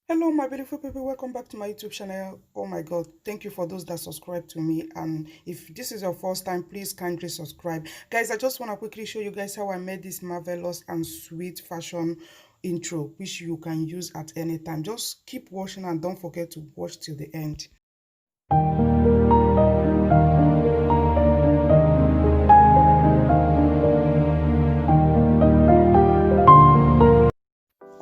Hello, my beautiful people. Welcome back to my YouTube channel. Oh my God, thank you for those that subscribe to me. And if this is your first time, please kindly subscribe. Guys, I just want to quickly show you guys how I made this marvelous and sweet fashion intro, which you can use at any time. Just keep watching and don't forget to watch till the end.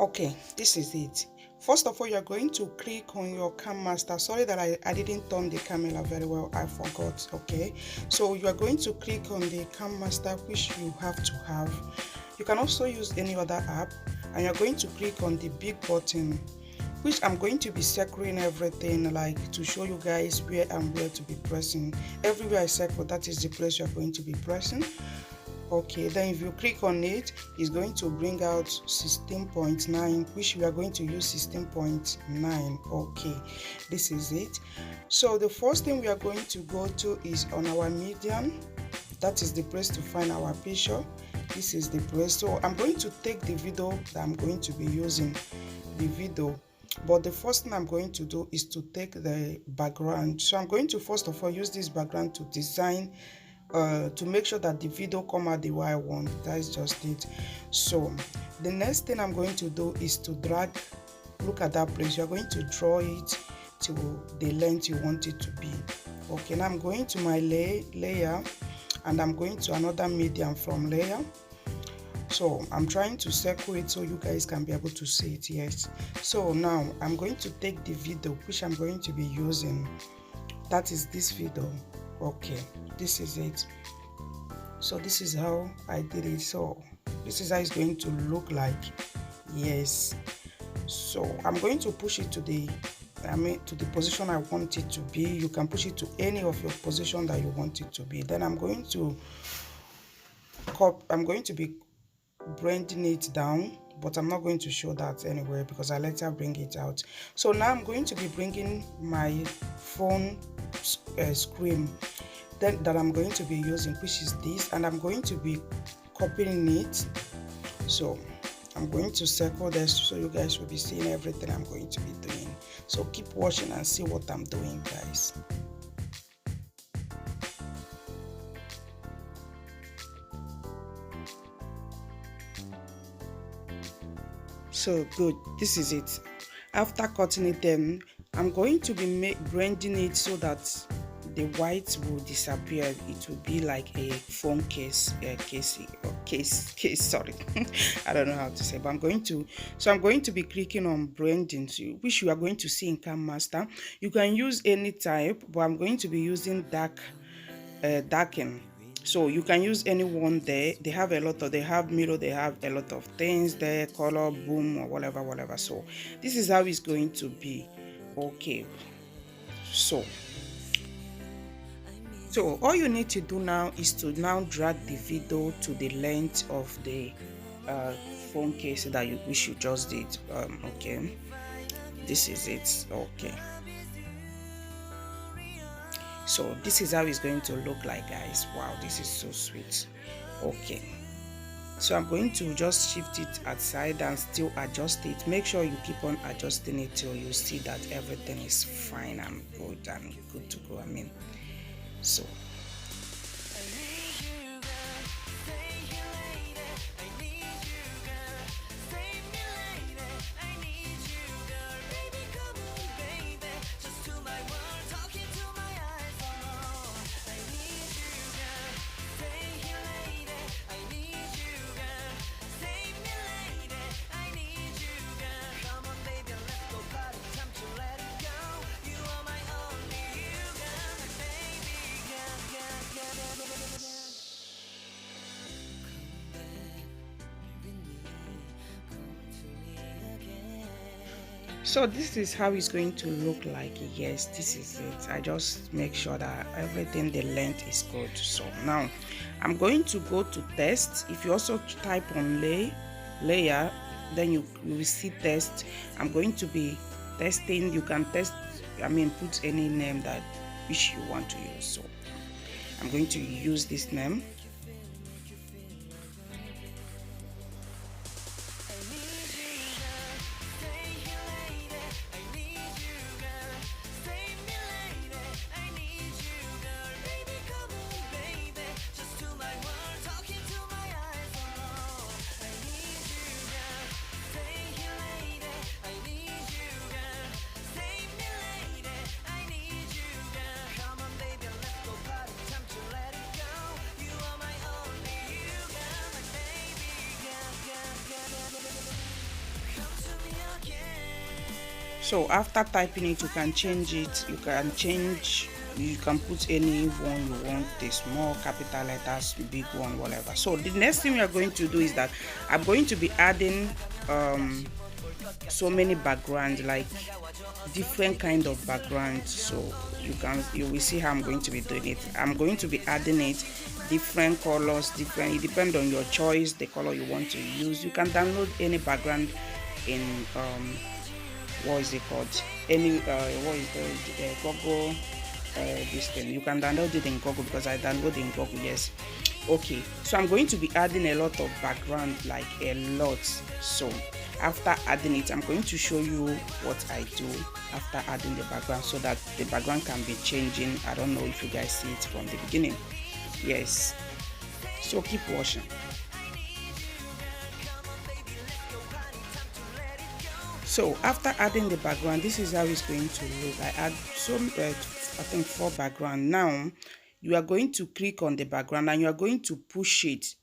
Okay, this is it. First of all, you're going to click on your Cam Master. Sorry that I didn't turn the camera very well. I forgot. Okay, so you are going to click on the Cam Master, which you have to have. You can also use any other app, and you're going to click on the big button, which I'm going to be circling everything, like to show you guys where and where to be pressing. Everywhere I circle, that is the place you're going to be pressing. Okay, then if you click on it, it's going to bring out 16.9, which we are going to use 16.9. Okay, this is it. So the first thing we are going to go to is on our medium. That is the place to find our picture. This is the place. So I'm going to take the video that I'm going to be using, the video. But the first thing I'm going to do is to take the background. So I'm going to first of all use this background to design, to make sure that the video come out the way I want. That is just it. So the next thing I'm going to do is to drag. Look at that place. You're going to draw it to the length you want it to be. Okay, now I'm going to my layer, and I'm going to another medium from layer. So I'm trying to circle it so you guys can be able to see it. Yes, so now I'm going to take the video which I'm going to be using. That is this video. Okay, this is it. So this is how I did it. So this is how it's going to look like. Yes, so I'm going to push it to the to the position I want it to be. You can push it to any of your position that you want it to be. Then I'm going to be blending it down, but I'm not going to show that anywhere because I later bring it out. So now I'm going to be bringing my phone screen that I'm going to be using, which is this, and I'm going to be copying it. So I'm going to circle this so you guys will be seeing everything I'm going to be doing. So keep watching and see what I'm doing, guys. So good, this is it. After cutting it, then I'm going to be blending it so that the white will disappear. It will be like a phone case, case. Sorry, I don't know how to say, but I'm going to be clicking on blending, which you are going to see in Cam Master. You can use any type, but I'm going to be using darken. So you can use any one there. They have they have mirror, they have a lot of things there, color, boom, or whatever. So this is how it's going to be. Okay, so all you need to do now is to now drag the video to the length of the uh, phone case that we should just did. Okay, this is it. Okay, so this is how it's going to look like, guys. Wow, this is so sweet. Okay, so I'm going to just shift it aside and still adjust it. Make sure you keep on adjusting it till you see that everything is fine and good to go. So So this is how it's going to look like. Yes, this is it. I just make sure that everything, the length is good. So now I'm going to go to test. If you also type on layer, then you will see test. I'm going to be testing. You can test, put any name that which you want to use. So I'm going to use this name. So after typing it, you can change it. You can put any one you want, the small capital letters, big one, whatever. So the next thing we are going to do is that I'm going to be adding so many backgrounds, like different kind of background. So you will see how I'm going to be doing it. I'm going to be adding it different colors, different, it depends on your choice, the color you want to use. You can download any background in what is it called, any what is the Google, this thing. You can download it in Google, because I download in Google. Yes. Okay, so I'm going to be adding a lot of background, like a lot. So after adding it, I'm going to show you what I do after adding the background, so that the background can be changing. I don't know if you guys see it from the beginning. Yes, so keep watching. So after adding the background, this is how it's going to look. I add I think 4 background. Now you are going to click on the background and you are going to push it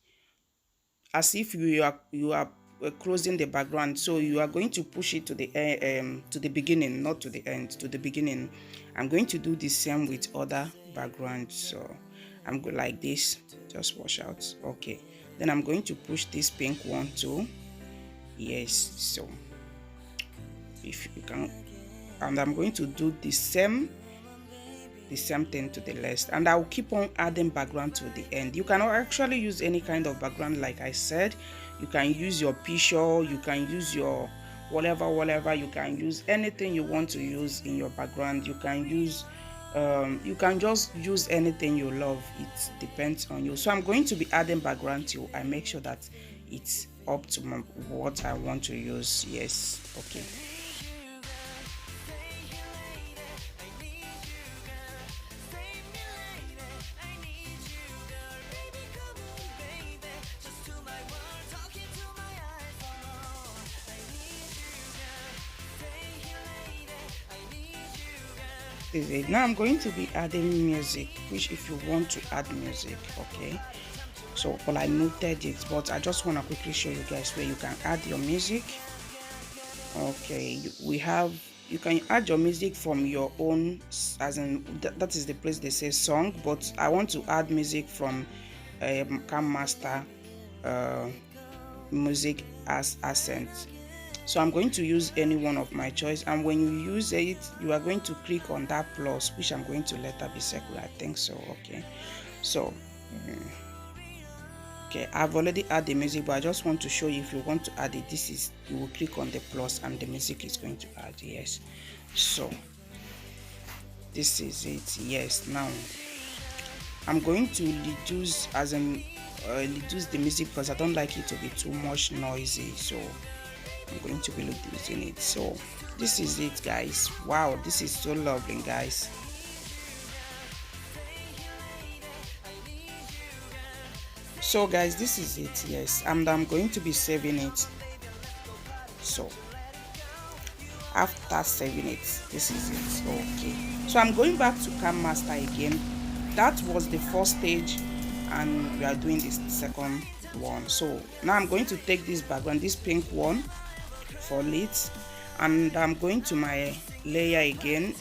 as if you are closing the background. So you are going to push it to the beginning, not to the end, to the beginning. I'm going to do the same with other backgrounds. So I'm going like this. Just wash out. Okay. Then I'm going to push this pink one too. Yes. So if you can, and I'm going to do the same thing to the left, and I'll keep on adding background to the end. You can actually use any kind of background, like I said. You can use your picture, you can use your whatever, you can use anything you want to use in your background. You can use you can just use anything you love. It depends on you. So I'm going to be adding background till I make sure that it's up to what I want to use. Yes. Okay. Is it. Now I'm going to be adding music, which if you want to add music, okay, so well, I noted it, but I just want to quickly show you guys where you can add your music. Okay, you can add your music from your own, as in that is the place they say song, but I want to add music from Cammaster music as Accent. So I'm going to use any one of my choice, and when you use it, you are going to click on that plus, which I'm going to later be circular. I think so. Okay, so okay, I've already added the music, but I just want to show you, if you want to add it, this is, you will click on the plus and the music is going to add. Yes, so this is it. Yes, now I'm going to reduce, as in reduce the music, because I don't like it to be too much noisy. So I'm going to be reducing it. So this is it, guys. Wow, this is so lovely, guys. So guys, this is it. Yes, and I'm going to be saving it. So after saving it, this is it. Okay, so I'm going back to Cammaster again. That was the first stage, and we are doing this second one. So now I'm going to take this background, this pink one for it, and I'm going to my layer again.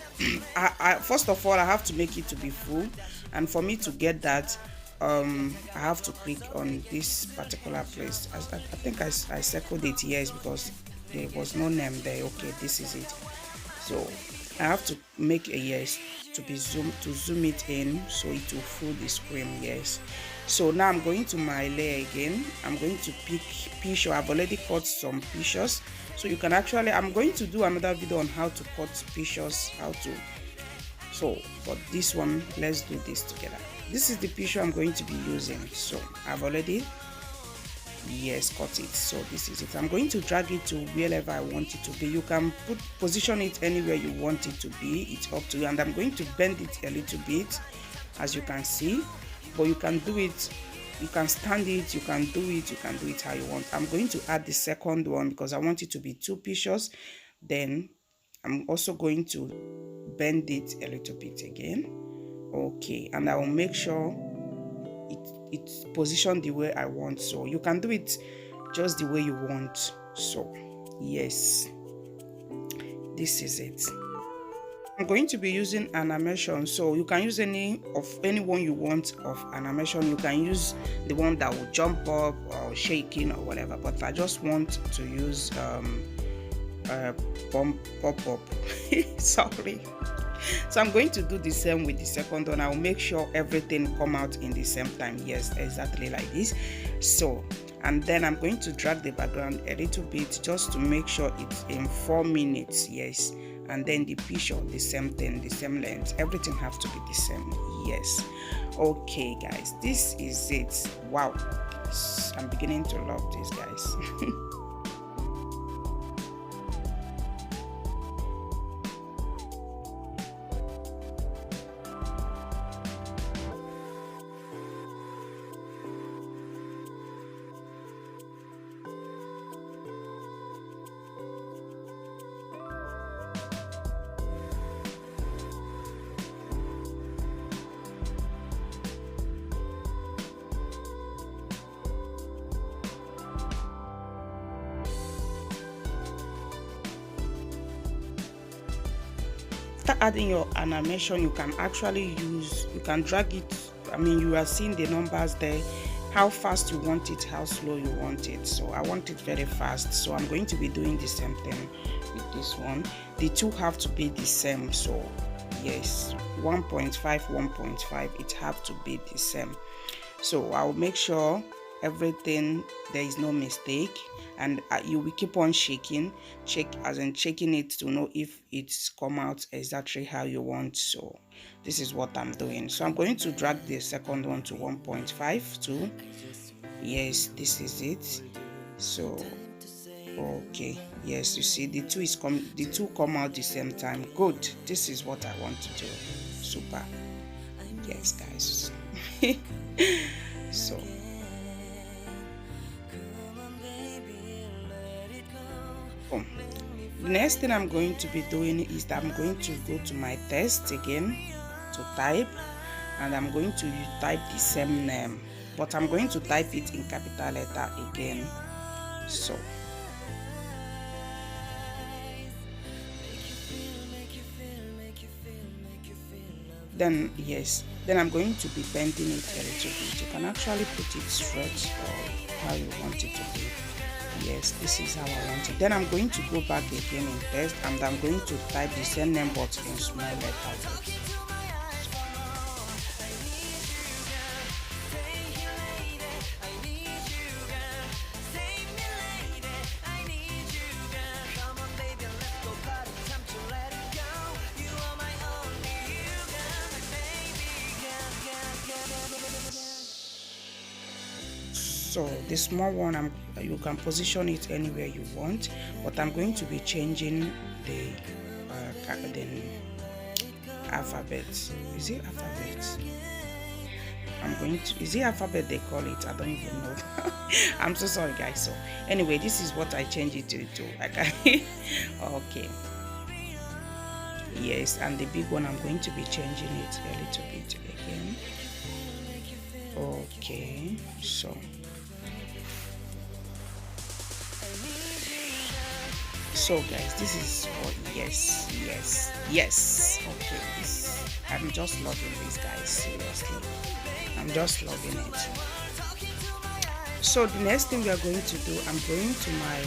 First of all, I have to make it to be full, and for me to get that, I have to click on this particular place. I think I circled it, yes, because there was no name there. Okay, this is it. So I have to make a yes to zoom it in, so it will fill the screen. Yes. So now I'm going to my layer again. I'm going to pick picture. I've already cut some pictures, so you can actually, I'm going to do another video on how to cut pictures, so for this one, let's do this together. This is the picture I'm going to be using. So I've already, yes, cut it. So this is it. I'm going to drag it to wherever I want it to be. You can position it anywhere you want it to be. It's up to you. And I'm going to bend it a little bit, as you can see. But you can do it, you can stand it, you can do it how you want. I'm going to add the second one because I want it to be 2 pictures. Then I'm also going to bend it a little bit again. Okay, and I will make sure it's positioned the way I want. So you can do it just the way you want. So yes, this is it. I'm going to be using animation, so you can use any one you want of animation. You can use the one that will jump up or shaking or whatever, but I just want to use pop up. Sorry. So I'm going to do the same with the second one. I'll make sure everything come out in the same time. Yes, exactly like this. So, and then I'm going to drag the background a little bit just to make sure it's in 4 minutes. Yes, and then the picture, the same thing, the same length, everything has to be the same. Yes. Okay guys, this is it. Wow, I'm beginning to love this, guys. After adding your animation, you can actually you can drag it. I mean, you are seeing the numbers there, how fast you want it, how slow you want it. So I want it very fast, so I'm going to be doing the same thing with this one. The two have to be the same, so yes, 1.5 1.5, it have to be the same. So I'll make sure everything, there is no mistake, and you will keep on shaking it to know if it's come out exactly how you want. So this is what I'm doing. So I'm going to drag the second one to 1.5 too. Yes, this is it. So okay, yes, you see the two come out the same time. Good, this is what I want to do. Super. Yes guys. So the next thing I'm going to be doing is that I'm going to go to my text again to type, and I'm going to type the same name, but I'm going to type it in capital letter again. So then yes, then I'm going to be bending it a little bit. You can actually put it straight or how you want it to be. Yes, this is how I want it. Then I'm going to go back again in text, and I'm going to type the same name but in small letters. So the small one, you can position it anywhere you want, but I'm going to be changing the alphabet. Is it alphabet? Is it alphabet they call it? I don't even know. I'm so sorry guys. So anyway, this is what I change it to. Okay. Yes, and the big one, I'm going to be changing it a little bit again. Okay, so guys, this is what, yes. Okay, I'm just loving this, guys. Seriously, I'm just loving it. So the next thing we are going to do, I'm going to my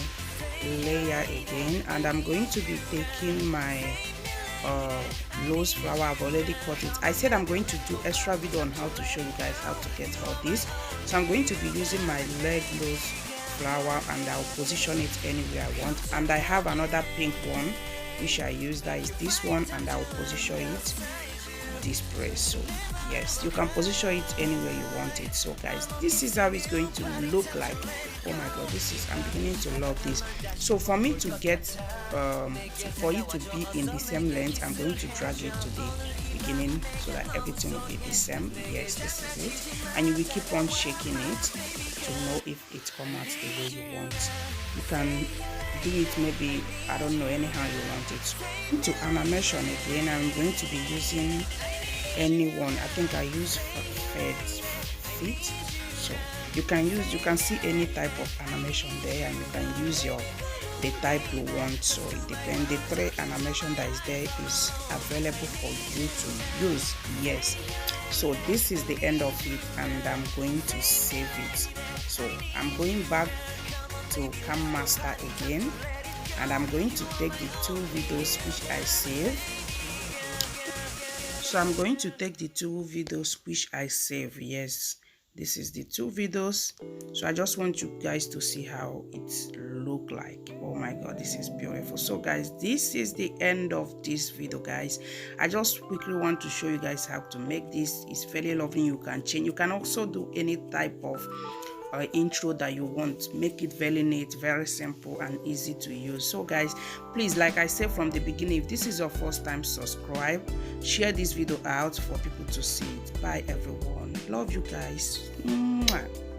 layer again, and I'm going to be taking my rose flower. I've already cut it. I said I'm going to do extra video on how to show you guys how to get all this. So I'm going to be using my leg rose flower, and I'll position it anywhere I want. And I have another pink one which I use, that is this one, and I'll position it this place. So yes, you can position it anywhere you want it. So guys, this is how it's going to look like. Oh my god, I'm beginning to love this. So for me to get for it to be in the same length, I'm going to drag it to the beginning so that everything will be the same. Yes, this is it, and you will keep on shaking it to know if it comes out the way you want. You can do it maybe, I don't know, anyhow you want it. Into animation again, I'm going to be using anyone. I think I use Fit. So you can see any type of animation there, and you can use your the type you want. So it depends. The 3 animation that is there is available for you to use. Yes. So this is the end of it, and I'm going to save it. So I'm going back to KamMaster again, and I'm going to take the 2 videos which I saved. So I'm going to take the 2 videos which I saved. Yes, this is the 2 videos. So I just want you guys to see how it look like. Oh my god, this is beautiful. So guys, this is the end of this video, guys. I just quickly want to show you guys how to make this. It's fairly lovely. You can change. You can also do any type of intro that you want. Make it very neat, very simple and easy to use. So guys, please, like I said from the beginning, if this is your first time, subscribe, share this video out for people to see it. Bye everyone, love you guys. Mwah.